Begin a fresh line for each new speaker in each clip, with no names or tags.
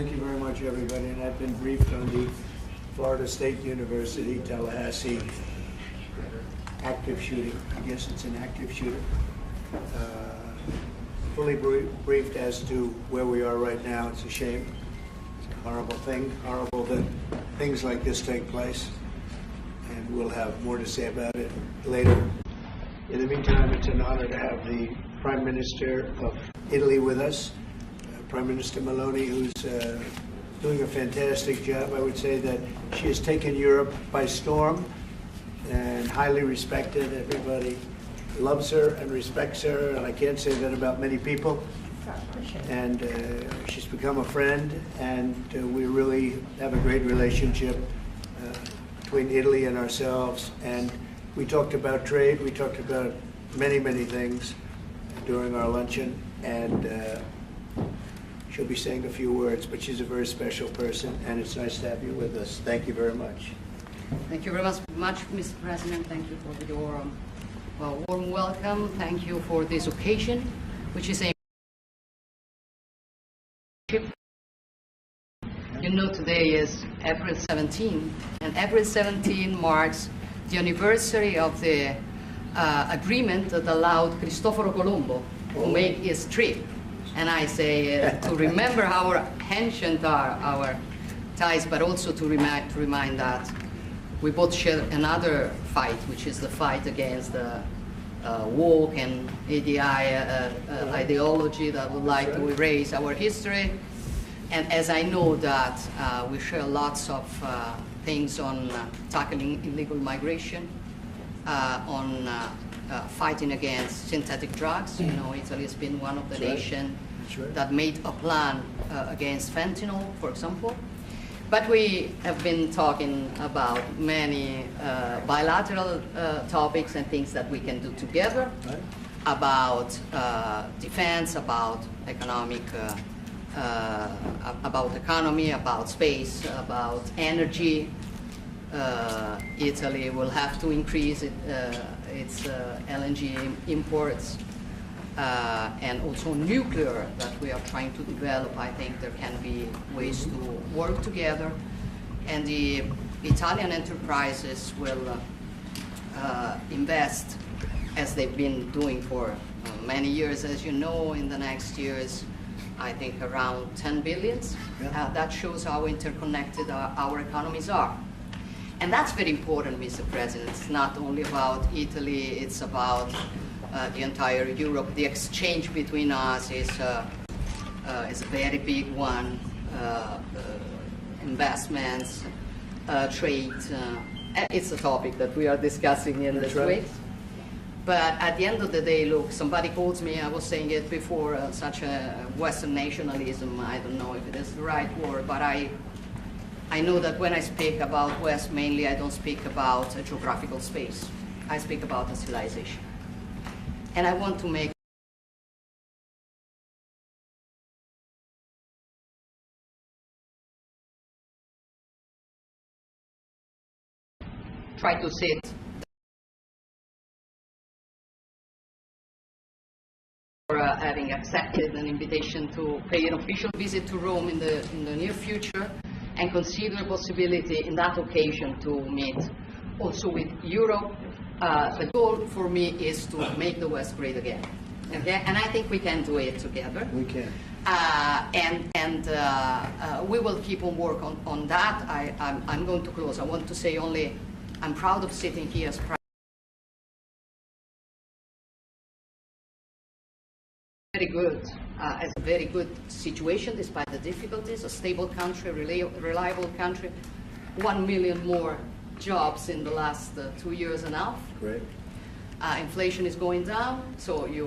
Thank you very much, everybody. And I've been briefed on the Florida State University, Tallahassee active shooting. I guess it's an active shooting. Fully briefed as to where we are right now. It's a shame. It's a horrible thing. Horrible that things like this take place. And we'll have more to say about it later. In the meantime, it's an honor to have the Prime Minister of Italy with us, Prime Minister Meloni, who's doing a fantastic job. I would say that she has taken Europe by storm and highly respected. Everybody loves her and respects her, and I can't say that about many people. And she's become a friend, and we really have a great relationship between Italy and ourselves. And we talked about trade, we talked about many, many things during our luncheon, and she'll be saying a few words, but she's a very special person, and it's nice to have you with us. Thank you very much.
Thank you very much, Mr. President. Thank you for your warm welcome. Thank you for this occasion, which is a today is April 17, and April 17 marks the anniversary of the agreement that allowed Cristoforo Colombo to make his trip. And I say to remember how ancient are our ties, but also to remind that we both share another fight, which is the fight against the woke and ADI ideology that would like to erase our history. And as I know that we share lots of things on tackling illegal migration, on fighting against synthetic drugs. You know, Italy has been one of the nations that made a plan against fentanyl, for example. But we have been talking about many bilateral topics and things that we can do together, about defense, about economic, about economy, about space, about energy. Italy will have to increase its LNG imports, and also nuclear that we are trying to develop. I think there can be ways to work together, and the Italian enterprises will invest, as they've been doing for many years, as you know, in the next years, I think around 10 billion. That shows how interconnected our economies are. And that's very important, Mr. President. It's not only about Italy, it's about the entire Europe. The exchange between us is a very big one. Investments, trade, it's a topic that we are discussing in this week. But at the end of the day, look, somebody calls me, I was saying it before, such a Western nationalism. I don't know if it is the right word, but I know that when I speak about West, mainly I don't speak about a geographical space. I speak about a civilization. And I want to make try to sit for having accepted an invitation to pay an official visit to Rome in the near future, and consider the possibility in that occasion to meet also with Europe. The goal for me is to make the West great again. Okay? And I think we can do it together.
We can.
We will keep on work on that. I'm going to close. I want to say only, I'm proud of sitting here as as a very good situation despite the difficulties, a stable country, reliable country, 1 million more jobs in the last 2 years and a half.
Great.
Inflation is going down, so you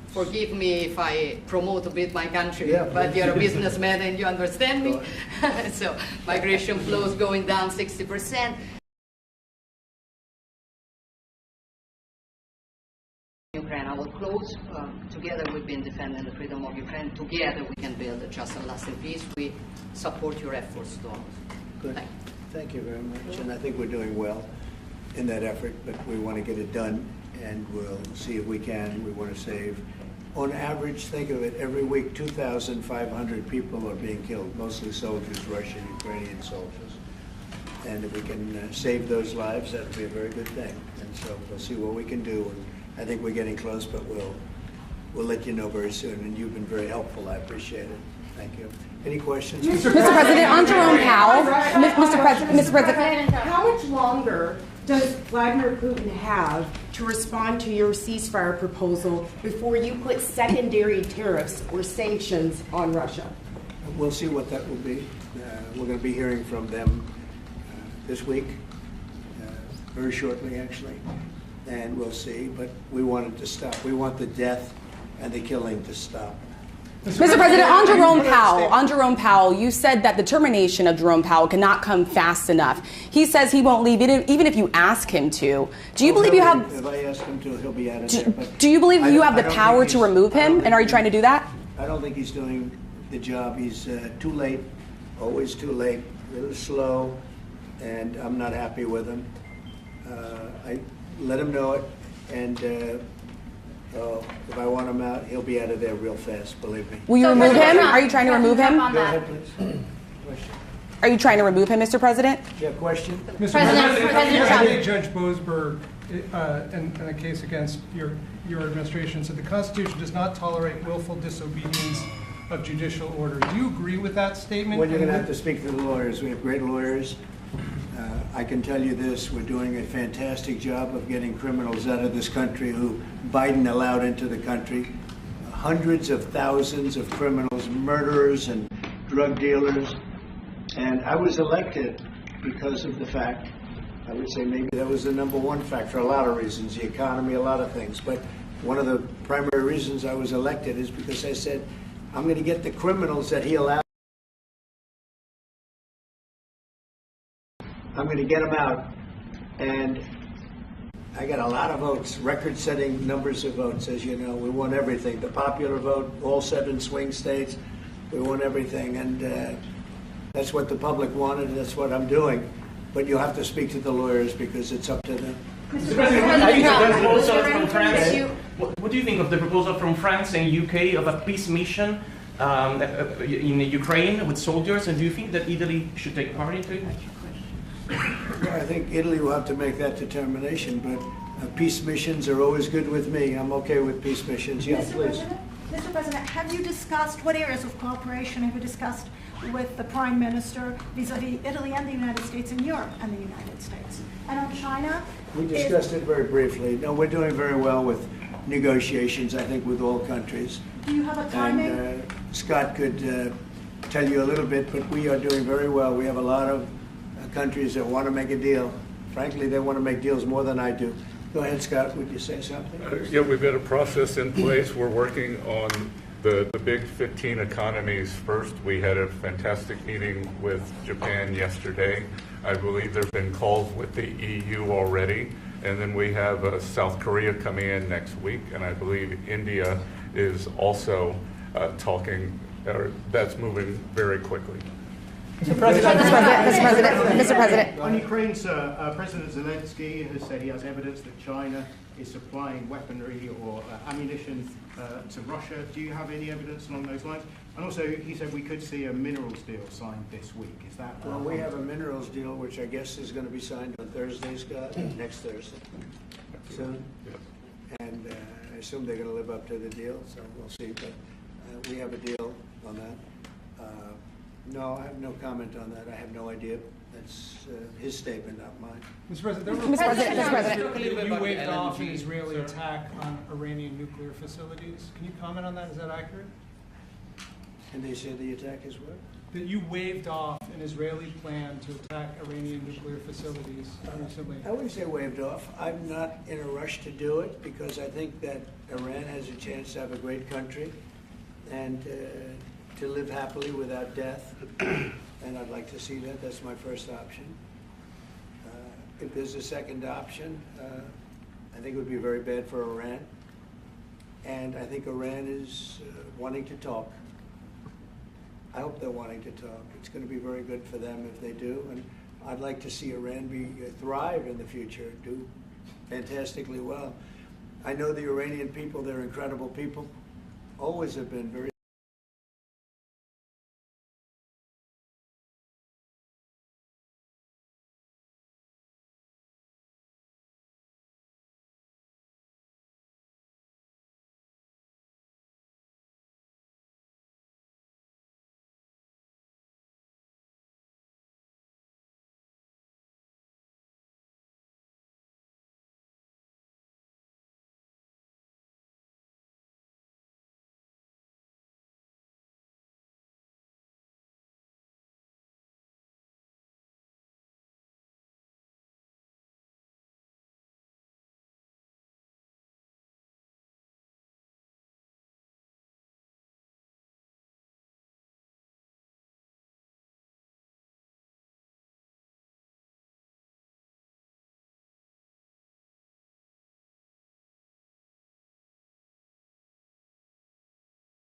forgive me if I promote a bit my country, but you're a businessman and you understand me. So migration flows going down 60%. Ukraine, I will close. Together we've been defending the freedom of Ukraine. Together we can build a just and lasting peace. We support your efforts, Donald.
Good. Thank you very much. And I think we're doing well in that effort, but we want to get it done, and we'll see if we can. We want to save On average, think of it, every week 2,500 people are being killed, mostly soldiers, Russian, Ukrainian soldiers. And if we can save those lives, that would be a very good thing. And so we'll see what we can do. And I think we're getting close, but we'll let you know very soon. And you've been very helpful. I appreciate it. Thank you. Any questions?
Mr. President, on Jerome Powell, Mr. President,
how much longer does Vladimir Putin have to respond to your ceasefire proposal before you put secondary tariffs or sanctions on Russia?
We'll see what that will be. We're going to be hearing from them this week, very shortly actually, and we'll see. But we want it to stop. We want the death and the killing to stop.
Mr. President, on Jerome Powell, you said that the termination of Jerome Powell cannot come fast enough. He says he won't leave even if you ask him to. Do you believe you have?
If I ask him to, he'll be out of there. But
do you believe you have the power to remove him? And are you trying to do that?
I don't think he's doing the job. He's too late, always too late, a little slow, and I'm not happy with him. I let him know it, and if I want him out, he'll be out of there real fast, believe me.
Will you remove him? Are you trying to remove him?
Go ahead, please. Question.
Are you trying to remove him, Mr. President?
Do you have a question?
Mr.
President
President, Judge Boasberg, in a case against your administration, said the Constitution does not tolerate willful disobedience of judicial orders. Do you agree with that statement?
Well, you're going to have to speak to the lawyers. We have great lawyers. I can tell you this, we're doing a fantastic job of getting criminals out of this country who Biden allowed into the country. Hundreds of thousands of criminals, murderers and drug dealers. And I was elected because of the fact, I would say maybe that was the number one factor, for a lot of reasons, the economy, a lot of things. But one of the primary reasons I was elected is because I said, I'm going to get the criminals that he allowed. I'm going to get them out, and I got a lot of votes, record-setting numbers of votes, as you know. We won everything, the popular vote, all 7 swing states, we won everything, and that's what the public wanted, and that's what I'm doing. But you'll have to speak to the lawyers because it's up to them.
Mr. President,
what do you think of the proposal from France and UK of a peace mission in Ukraine with soldiers, and do you think that Italy should take part into it?
Well, I think Italy will have to make that determination, but peace missions are always good with me. I'm okay with peace missions. Yeah, please.
Mr. President, have you discussed, what areas of cooperation have you discussed with the Prime Minister vis-a-vis Italy and the United States and Europe and the United States? And on China?
We discussed it very briefly. No, we're doing very well with negotiations, I think, with all countries.
Do you have a timing?
And Scott could tell you a little bit, but we are doing very well. We have a lot of countries that want to make a deal. Frankly, they want to make deals more than I do. Go ahead, Scott. Would you say something?
Yeah, we've got a process in place. We're working on the big 15 economies first. We had a fantastic meeting with Japan yesterday. I believe there have been calls with the EU already. And then we have South Korea coming in next week. And I believe India is also talking, or that's moving very quickly.
Mr. President.
On Ukraine, sir, President Zelensky has said he has evidence that China is supplying weaponry or ammunition to Russia. Do you have any evidence along those lines? And also, he said we could see a minerals deal signed this week. Is that?
Well, we have a minerals deal, which I guess is going to be signed on Thursday, Scott, next Thursday, soon. And I assume they're going to live up to the deal, so we'll see. But we have a deal on that. No, I have no comment on that. I have no idea. That's his statement, not mine.
Mr. President, you waved off an Israeli attack on Iranian nuclear facilities. Can you comment on that? Is that accurate?
And they say the attack is what?
That you waved off an Israeli plan to attack Iranian nuclear facilities recently.
I wouldn't say waved off. I'm not in a rush to do it because I think that Iran has a chance to have a great country and to live happily without death, and I'd like to see that. That's my first option. If there's a second option, I think it would be very bad for Iran, and I think Iran is wanting to talk. I hope they're wanting to talk. It's going to be very good for them if they do, and I'd like to see Iran thrive in the future, do fantastically well. I know the Iranian people, they're incredible people. always have been very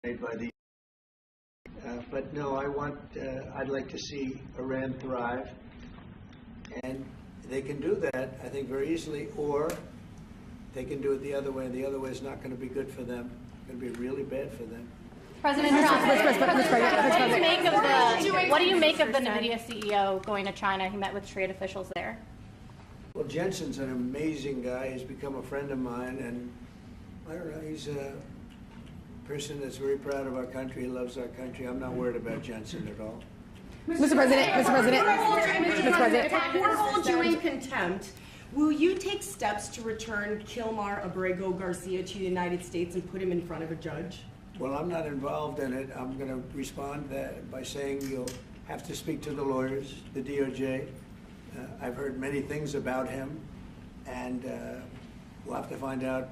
made by the but no, I'd like to see Iran thrive, and they can do that, I think, very easily, or they can do it the other way, and the other way is not going to be good for them. It's going to be really bad for them.
President Trump, what do you make of the NVIDIA CEO going to China? He met with trade officials there.
Well, Jensen's an amazing guy. He's become a friend of mine, and I don't know, he's a person that's very proud of our country. He loves our country. I'm not worried about Jensen at all.
Mr. President,
If court holds you in contempt, will you take steps to return Kilmar Abrego Garcia to the United States and put him in front of a judge?
Well, I'm not involved in it. I'm going to respond by saying you'll have to speak to the lawyers, the DOJ. I've heard many things about him, and we'll have to find out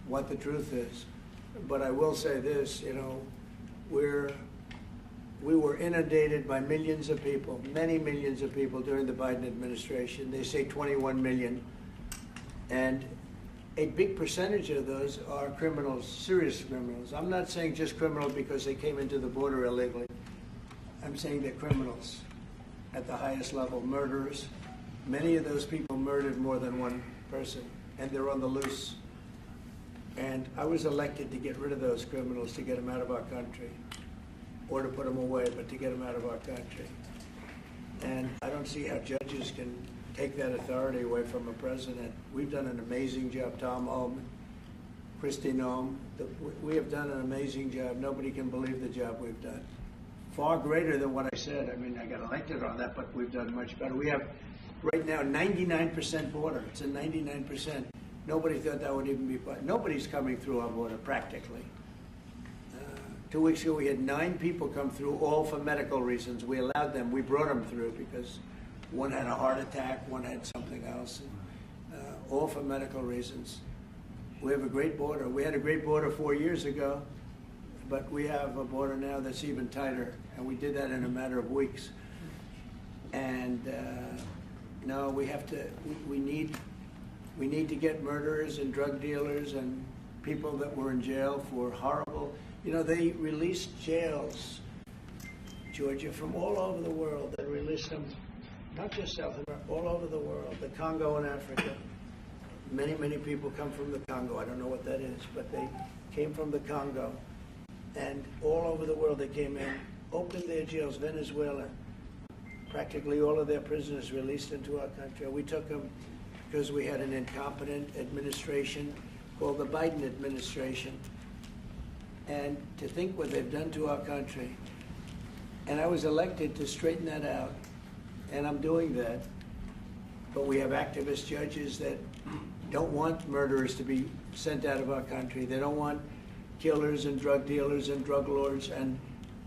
what the truth is. But I will say this, you know, we were inundated by millions of people, many millions of people during the Biden administration. They say 21 million. And a big percentage of those are criminals, serious criminals. I'm not saying just criminals because they came into the border illegally. I'm saying they're criminals at the highest level, murderers. Many of those people murdered more than one person, and they're on the loose. And I was elected to get rid of those criminals, to get them out of our country, or to put them away, but to get them out of our country. And I don't see how judges can take that authority away from a president. We've done an amazing job. Tom Ullman, Kristi Noem, we have done an amazing job. Nobody can believe the job we've done. Far greater than what I said. I mean, I got elected on that, but we've done much better. We have right now 99% border. It's a 99%. Nobody thought that would even be, nobody's coming through our border practically. 2 weeks ago, we had 9 people come through, all for medical reasons. We allowed them, we brought them through because one had a heart attack, one had something else, all for medical reasons. We have a great border. We had a great border 4 years ago, but we have a border now that's even tighter, and we did that in a matter of weeks. And no, we have to, we need to get murderers and drug dealers and people that were in jail for horrible, you know, they released jails, Georgia, from all over the world. They released them, not just South America, all over the world, the Congo and Africa. Many, many people come from the Congo. I don't know what that is, but they came from the Congo. And all over the world they came in, opened their jails. Venezuela, practically all of their prisoners released into our country. We took them because we had an incompetent administration called the Biden administration. And to think what they've done to our country. And I was elected to straighten that out, and I'm doing that. But we have activist judges that don't want murderers to be sent out of our country. They don't want killers and drug dealers and drug lords and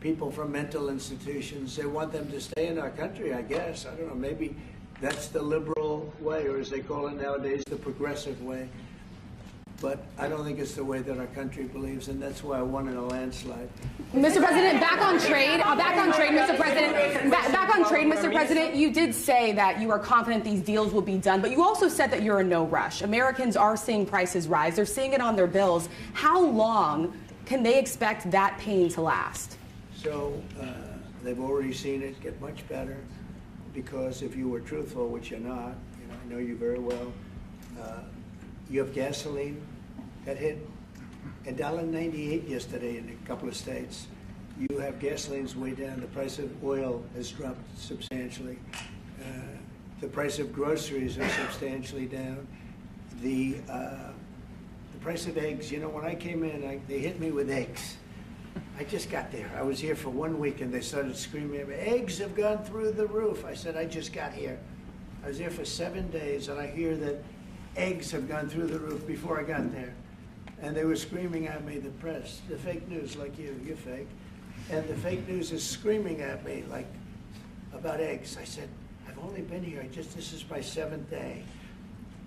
people from mental institutions. They want them to stay in our country, I guess. I don't know, maybe that's the liberal way, or as they call it nowadays, the progressive way. But I don't think it's the way that our country believes, and that's why I won in a landslide.
Mr. President, back on trade, Mr. President, you did say that you are confident these deals will be done, but you also said that you're in no rush. Americans are seeing prices rise. They're seeing it on their bills. How long can they expect that pain to last?
So they've already seen it get much better, because if you were truthful, which you're not, you know, I know you very well, you have gasoline that hit $1.98 yesterday in a couple of states. You have gasoline's way down. The price of oil has dropped substantially. The price of groceries are substantially down. The price of eggs, you know, when I came in, they hit me with eggs. I just got there. I was here for 1 week and they started screaming at me, eggs have gone through the roof. I said, I just got here. I was there for 7 days and I hear that eggs have gone through the roof before I got there. And they were screaming at me, the press, the fake news like you're fake. And the fake news is screaming at me like about eggs. I said, I've only been here, this is my 7th day.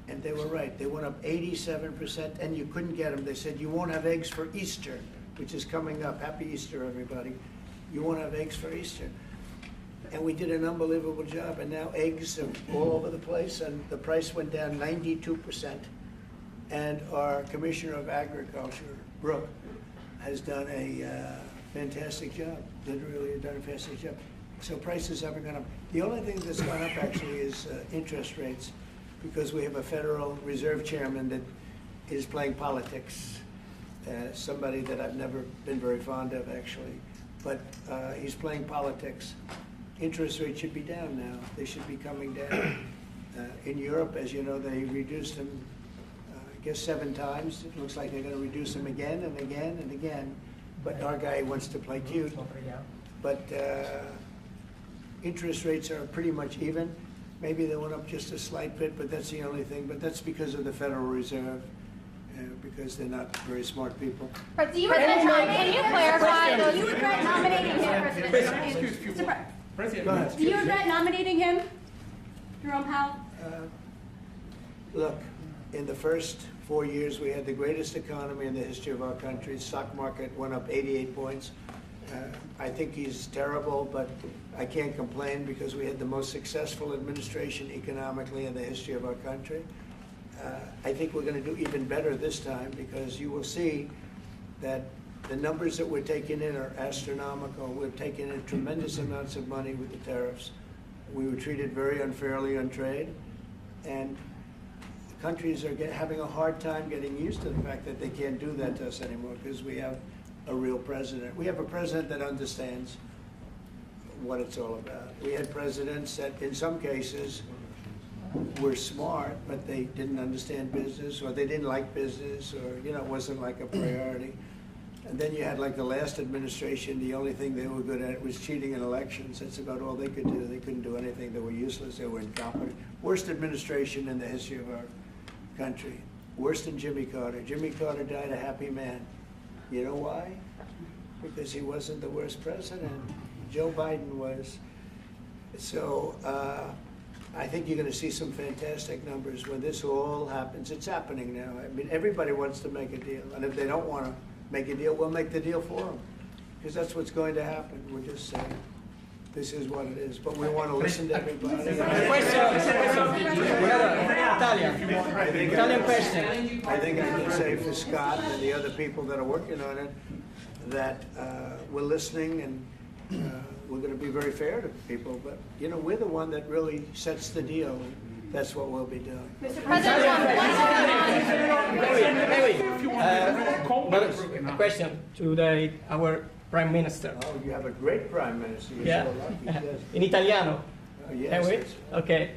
And they were right. They went up 87% and you couldn't get them. They said, you won't have eggs for Easter, which is coming up. Happy Easter, everybody. You won't have eggs for Easter. And we did an unbelievable job. And now eggs are all over the place and the price went down 92%. And our Commissioner of Agriculture, Brooke, has done a fantastic job. Literally done a fantastic job. So prices haven't gone up. The only thing that's gone up actually is interest rates, because we have a Federal Reserve Chairman that is playing politics. Somebody that I've never been very fond of, actually. But he's playing politics. Interest rates should be down now. They should be coming down. In Europe, as you know, they reduced them, I guess 7 times. It looks like they're going to reduce them again and again and again. But our guy wants to play cute. But interest rates are pretty much even. Maybe they went up just a slight bit, but that's the only thing. But that's because of the Federal Reserve, because they're not very smart people.
But do you regret can you clarify? Do you regret nominating him, President? Do you regret nominating him, Jerome Powell?
Look, in the first 4 years, we had the greatest economy in the history of our country. The stock market went up 88 points. I think he's terrible, but I can't complain because we had the most successful administration economically in the history of our country. I think we're going to do even better this time because you will see that the numbers that we're taking in are astronomical. We're taking in tremendous amounts of money with the tariffs. We were treated very unfairly on trade, and countries are having a hard time getting used to the fact that they can't do that to us anymore because we have a real president. We have a president that understands what it's all about. We had presidents that in some cases were smart, but they didn't understand business or they didn't like business or, you know, it wasn't like a priority. And then you had like the last administration, the only thing they were good at was cheating in elections. That's about all they could do. They couldn't do anything. They were useless. They were incompetent. Worst administration in the history of our country. Worse than Jimmy Carter. Jimmy Carter died a happy man. You know why? Because he wasn't the worst president. Joe Biden was. So I think you're going to see some fantastic numbers when this all happens. It's happening now. I mean, everybody wants to make a deal. And if they don't want to make a deal, we'll make the deal for them. Because that's what's going to happen. We're just saying this is what it is. But we want to listen to everybody. Italian question. I think I can say for Scott and the other people that are working on it that we're listening and we're going to be very fair to people. But, you know, we're the one that really sets the deal. And that's what we'll be doing.
Mr. President,
a question to our Prime Minister.
Oh, you have a great Prime Minister. You're
Yeah.
so lucky. Yes.
In italiano?
Yes.
Ok.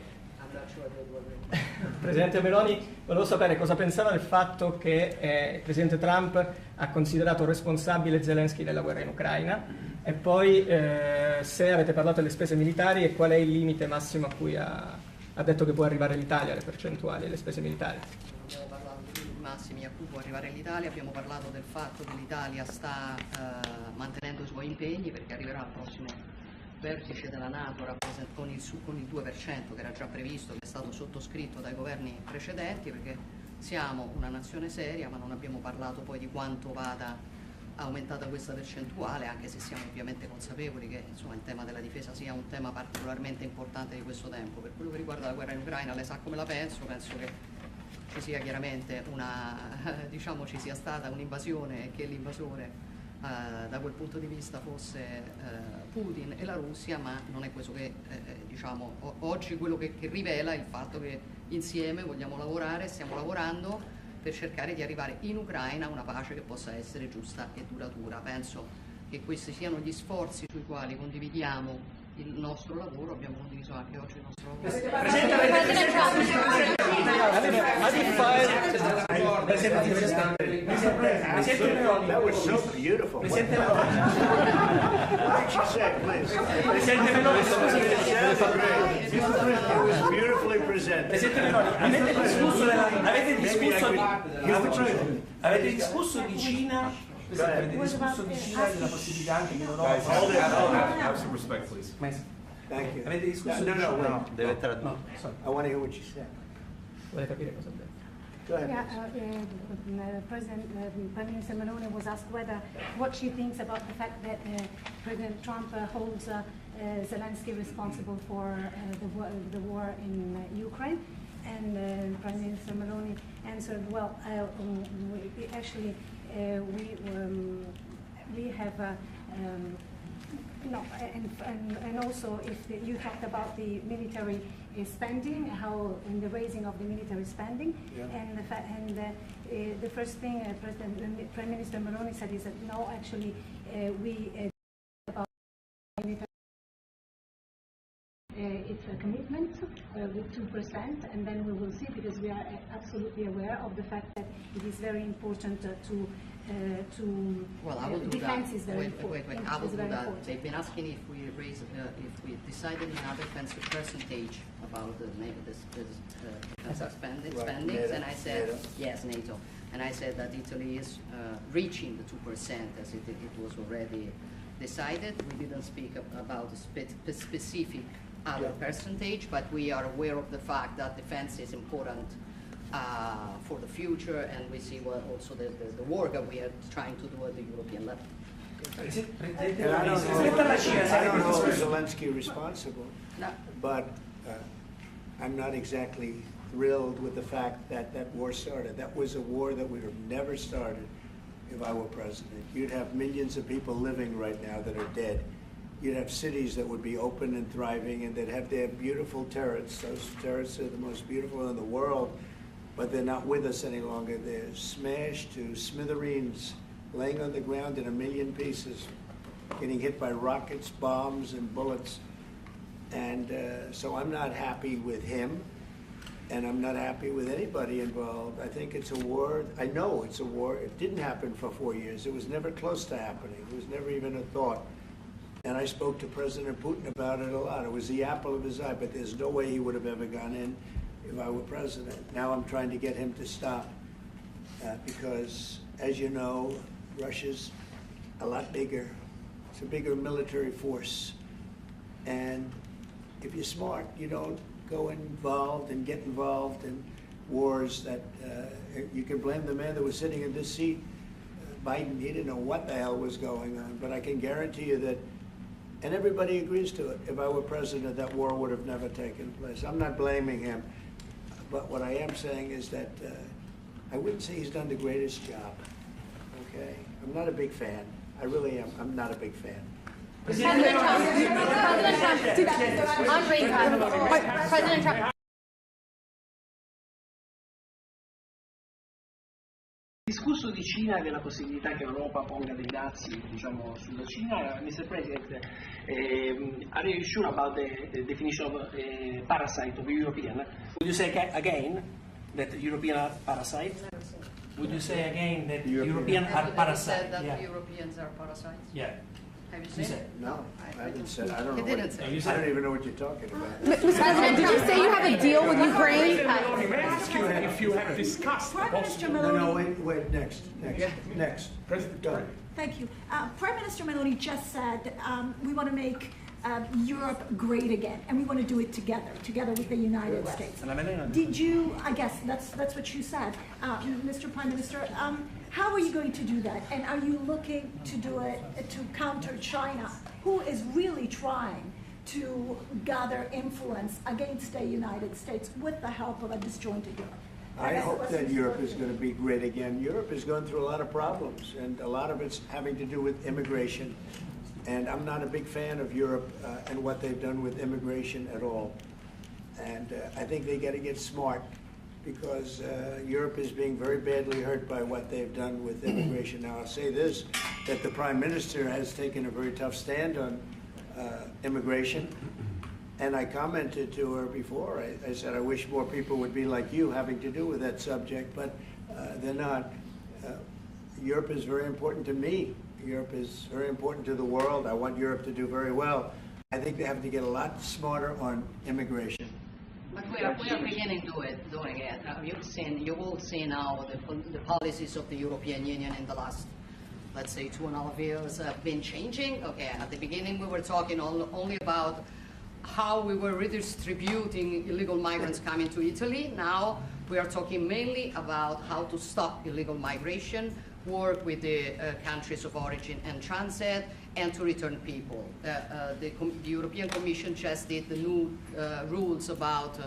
Presidente Meloni, volevo sapere cosa pensava del fatto che il Presidente Trump ha considerato responsabile Zelensky della guerra in Ucraina e poi se avete parlato delle spese militari e qual è il limite massimo a cui ha detto che può arrivare l'Italia, le percentuali delle spese militari.
Abbiamo parlato dei massimi a cui può arrivare l'Italia, abbiamo parlato del fatto che l'Italia sta mantenendo i suoi impegni perché arriverà al prossimo vertice della NATO con il 2% che era già previsto, che è stato sottoscritto dai governi precedenti, perché siamo una nazione seria, ma non abbiamo parlato poi di quanto vada aumentata questa percentuale, anche se siamo ovviamente consapevoli che insomma, il tema della difesa sia un tema particolarmente importante di questo tempo. Per quello che riguarda la guerra in Ucraina, lei sa come la penso che ci sia chiaramente diciamo ci sia stata un'invasione e che l'invasore da quel punto di vista fosse Putin e la Russia, ma non è questo che diciamo oggi quello che rivela il fatto che insieme vogliamo lavorare, stiamo lavorando per cercare di arrivare in Ucraina a una pace che possa essere giusta e duratura. Penso che questi siano gli sforzi sui quali condividiamo il nostro lavoro, abbiamo condiviso anche oggi il nostro lavoro.
That was so beautiful. What did you say, please? It was beautifully presented.
Presidente Meloni, avete discusso di Cina? Avete discusso di Cina della possibilità anche che l'Europa
Have some respect, please.
Thank you.
Avete discusso
No,
di
no,
Cina?
no.
Deve tradurre.
I want to hear what you said.
Vuole capire cosa ha detto?
Go ahead.
Prime Minister Meloni was asked what she thinks about the fact that President Trump holds Zelensky responsible for the war in Ukraine, and Prime Minister Meloni answered, "Well, we have." And also if you talked about the military spending, how in the raising of the military spending, and the first thing Prime Minister Meloni said is that no, actually we about military. It's a commitment with 2%, and then we will see, because we are absolutely aware of the fact that it is very important to
well, I will do
defense
that.
Is very
wait,
important.
I will do that.
Important.
They've been asking if we decided in our defense percentage about the defense spendings, and I said
NATO.
yes, NATO, and I said that Italy is reaching the 2% as it was already decided. We didn't speak about a specific other percentage, but we are aware of the fact that defense is important for the future, and we see also the work that we are trying to do at the European level.
And I don't know if Zelensky responsible, but I'm not exactly thrilled with the fact that that war started. That was a war that would have never started if I were president. You'd have millions of people living right now that are dead. You'd have cities that would be open and thriving, and they'd have their beautiful turrets. Those turrets are the most beautiful in the world, but they're not with us any longer. They're smashed to smithereens, laying on the ground in a million pieces, getting hit by rockets, bombs, and bullets. And so I'm not happy with him, and I'm not happy with anybody involved. I think it's a war. I know it's a war. It didn't happen for 4 years. It was never close to happening. It was never even a thought. And I spoke to President Putin about it a lot. It was the apple of his eye, but there's no way he would have ever gone in if I were president. Now I'm trying to get him to stop because, as you know, Russia's a lot bigger. It's a bigger military force. And if you're smart, you don't go involved and get involved in wars that you can blame the man that was sitting in this seat. Biden, he didn't know what the hell was going on, but I can guarantee you that, and everybody agrees to it, if I were president, that war would have never taken place. I'm not blaming him, but what I am saying is that I wouldn't say he's done the greatest job, okay? I'm not a big fan. I really am. I'm not a big fan.
President Trump.
Discusso di Cina e della possibilità che l'Europa ponga dei dazi, diciamo, sulla Cina. Mr. President, are you sure about the definition of parasite of European? Would you say again that European are parasite? Would you say again that European are parasite?
Have you said that Europeans are parasites?
Yeah.
Have you said?
No, I haven't said. I don't know.
He didn't say.
I don't even know what you're talking about.
Mr. President, did you say you have a deal with Ukraine?
If you have discussed
Prime Minister
No,
Meloni.
wait, next. President, go ahead.
Thank you. Prime Minister Meloni just said we want to make Europe great again, and we want to do it together with the United States. Did you? I guess that's what you said, Mr. Prime Minister. How are you going to do that? And are you looking to do it to counter China, who is really trying to gather influence against the United States with the help of a disjointed Europe?
I hope that Europe is going to be great again. Europe is going through a lot of problems, and a lot of it's having to do with immigration. And I'm not a big fan of Europe and what they've done with immigration at all. And I think they got to get smart because Europe is being very badly hurt by what they've done with immigration. Now, I'll say this, that the Prime Minister has taken a very tough stand on immigration. And I commented to her before. I said, I wish more people would be like you having to do with that subject, but they're not. Europe is very important to me. Europe is very important to the world. I want Europe to do very well. I think they have to get a lot smarter on immigration.
But we are beginning doing it. You've all seen now the policies of the European Union in the last, let's say, 2.5 years have been changing. Okay, at the beginning we were talking only about how we were redistributing illegal migrants coming to Italy. Now we are talking mainly about how to stop illegal migration, work with the countries of origin and transit, and to return people. The European Commission just did the new rules about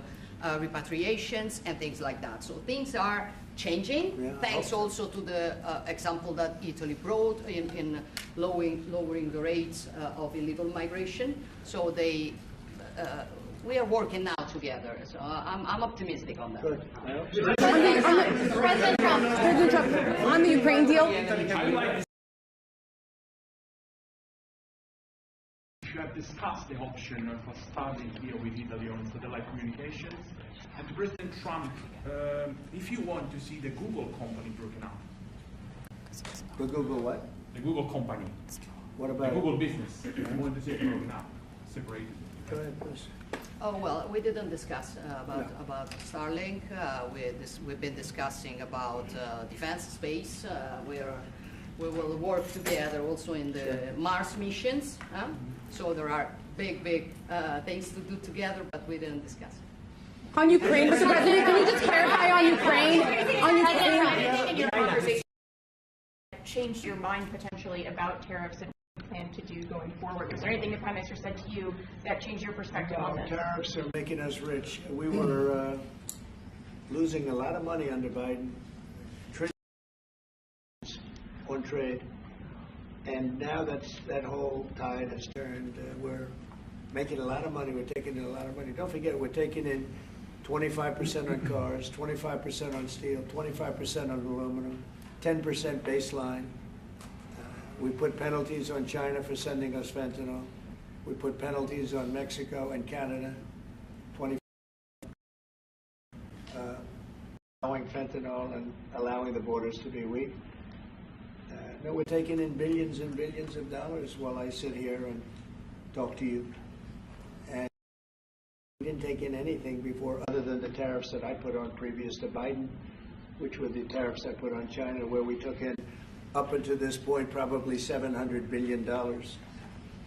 repatriations and things like that. So things are changing, thanks also to the example that Italy brought in lowering the rates of illegal migration. So we are working now together, so I'm optimistic on that.
President Trump, on the Ukraine deal.
You have discussed the option of a starting deal with Italy on satellite communications. And President Trump, if you want to see the Google company broken up.
The Google what?
The Google company.
What about
the Google business? You want to see it broken up, separated.
Go ahead, please.
Oh, well, we didn't discuss about Starlink. We've been discussing about defense space. We will work together also in the Mars missions. So there are big things to do together, but we didn't discuss.
On Ukraine, Mr. President, can you just clarify on Ukraine?
Anything in your conversation changed your mind potentially about tariffs and what you plan to do going forward? Was there anything the Prime Minister said to you that changed your perspective on this?
Tariffs are making us rich. We were losing a lot of money under Biden on trade, and now that whole tide has turned. We're making a lot of money. We're taking in a lot of money. Don't forget, we're taking in 25% on cars, 25% on steel, 25% on aluminum, 10% baseline. We put penalties on China for sending us fentanyl. We put penalties on Mexico and Canada, 20 allowing fentanyl and allowing the borders to be weak. No, we're taking in billions and billions of dollars while I sit here and talk to you. And we didn't take in anything before other than the tariffs that I put on previous to Biden, which were the tariffs I put on China, where we took in, up until this point, probably $700 billion.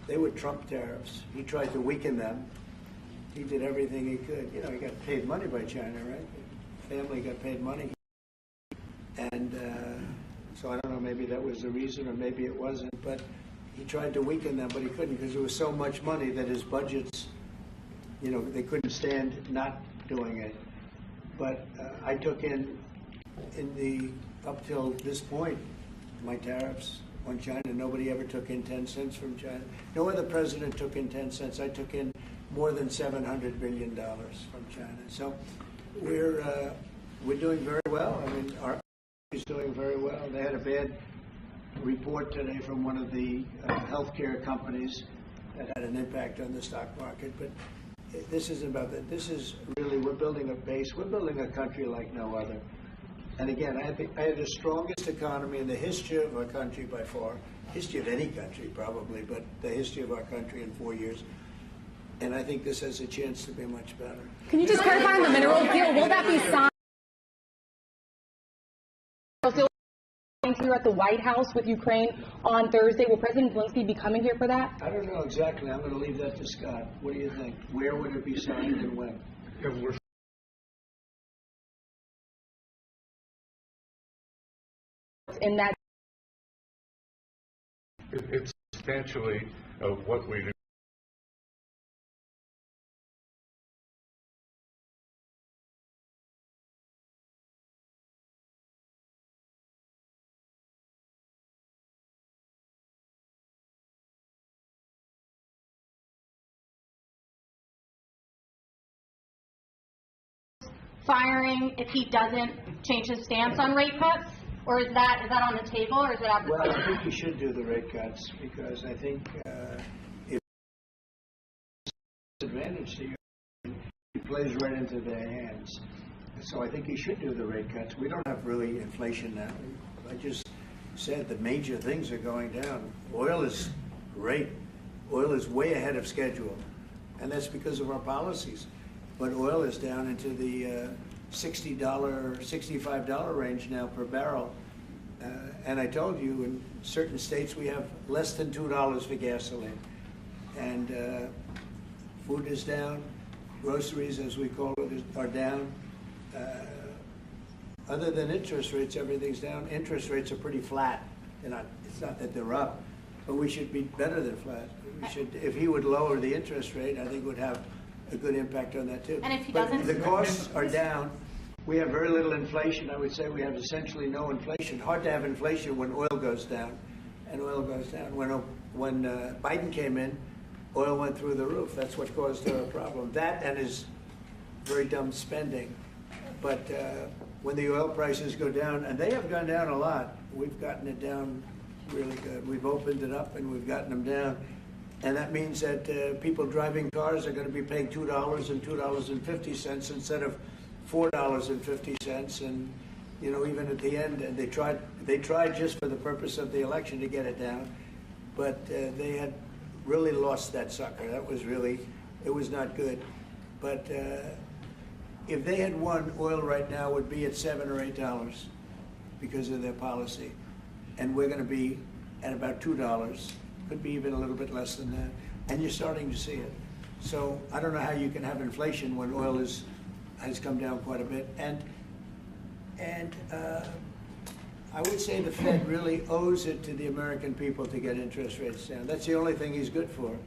They were Trump tariffs. He tried to weaken them. He did everything he could. You know, he got paid money by China, right? The family got paid money. And so I don't know, maybe that was the reason or maybe it wasn't, but he tried to weaken them, but he couldn't because there was so much money that his budgets, you know, they couldn't stand not doing it. But I took in the, up till this point, my tariffs on China. Nobody ever took in 10 cents from China. No other president took in 10 cents. I took in more than $700 billion from China. So we're doing very well. I mean, our is doing very well. They had a bad report today from one of the healthcare companies that had an impact on the stock market. But this isn't about that. This is really, we're building a base. We're building a country like no other. And again, I think I had the strongest economy in the history of our country by far, history of any country probably, but the history of our country in 4 years. And I think this has a chance to be much better.
Can you just clarify on the mineral deal? Will that be signed here at the White House with Ukraine on Thursday? Will President Zelensky be coming here for that?
I don't know exactly. I'm going to leave that to Scott. What do you think? Where would it be signed and when?
In that,
it's substantially of what we do.
firing if he doesn't change his stance on rate cuts? Or is that on the table, or is it out the
Well,
question?
I think you should do the rate cuts because I think if it's advantage to you, it plays right into their hands. So I think you should do the rate cuts. We don't have really inflation now. I just said the major things are going down. Oil is great. Oil is way ahead of schedule, and that's because of our policies. But oil is down into the $60, $65 range now per barrel. And I told you, in certain states we have less than $2 for gasoline. And food is down, groceries, as we call it, are down. Other than interest rates, everything's down. Interest rates are pretty flat. It's not that they're up, but we should be better than flat. We should, if he would lower the interest rate, I think it would have a good impact on that too.
And if he
But
doesn't?
the costs are down. We have very little inflation. I would say we have essentially no inflation. Hard to have inflation when oil goes down, and oil goes down. When Biden came in, oil went through the roof. That's what caused our problem. That and his very dumb spending. But when the oil prices go down, and they have gone down a lot, we've gotten it down really good. We've opened it up and we've gotten them down. And that means that people driving cars are going to be paying $2 and $2.50 instead of $4.50. And you know, even at the end, and they tried just for the purpose of the election to get it down, but they had really lost that sucker. That was really, it was not good. But if they had won, oil right now would be at $7 or $8 because of their policy, and we're going to be at about $2. Could be even a little bit less than that, and you're starting to see it. So I don't know how you can have inflation when oil has come down quite a bit, and I would say the Fed really owes it to the American people to get interest rates down. That's the only thing he's good for,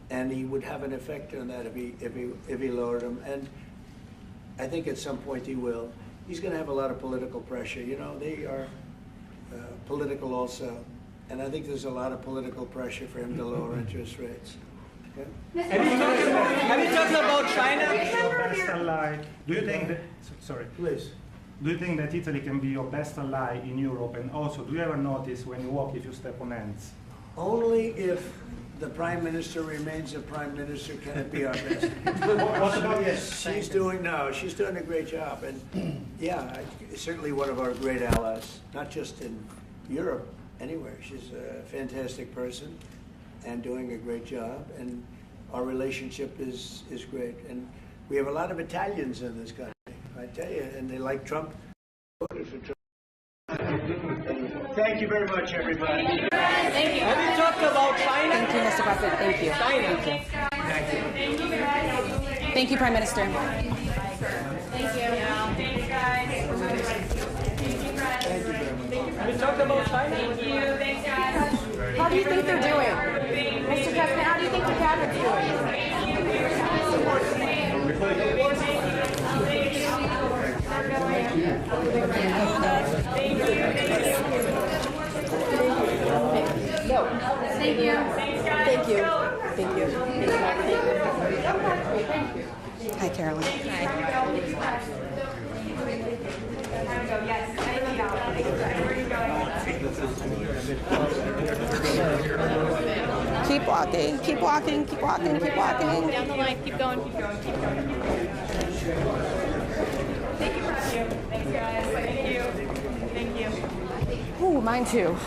and he would have an effect on that if he lowered them. And I think at some point he will. He's going to have a lot of political pressure. You know, they are political also. And I think there's a lot of political pressure for him to lower interest rates. Okay?
Have you talked about China?
Best ally. Do you think that, sorry.
Please.
Do you think that Italy can be your best ally in Europe? And also, do you ever notice when you walk if you step on ants?
Only if the Prime Minister remains a Prime Minister can it be our best.
What about
she's doing a great job. And yeah, certainly one of our great allies, not just in Europe, anywhere. She's a fantastic person and doing a great job, and our relationship is great. And we have a lot of Italians in this country, I tell you, and they like Trump. Voted for Trump. Thank you very much, everybody.
Thank you.
Have you talked about China?
Thank you, Mr. President. Thank you.
China.
Thank you.
Thank you, Prime Minister.
Thank you. Thanks, guys.
Thank you very much.
Have you talked about China?
Thank you. Thanks, guys.
How do you think they're doing? Mr. President, how do you think the cabinet's doing?
Thank you.
Thank you. Thank you.
Hi, Carolyn. Keep walking, keep walking, keep walking, keep walking.
Down the line. Keep going. Keep going. Keep going. Thank you. Thanks, guys. Thank you. Thank you.
Ooh, mine too.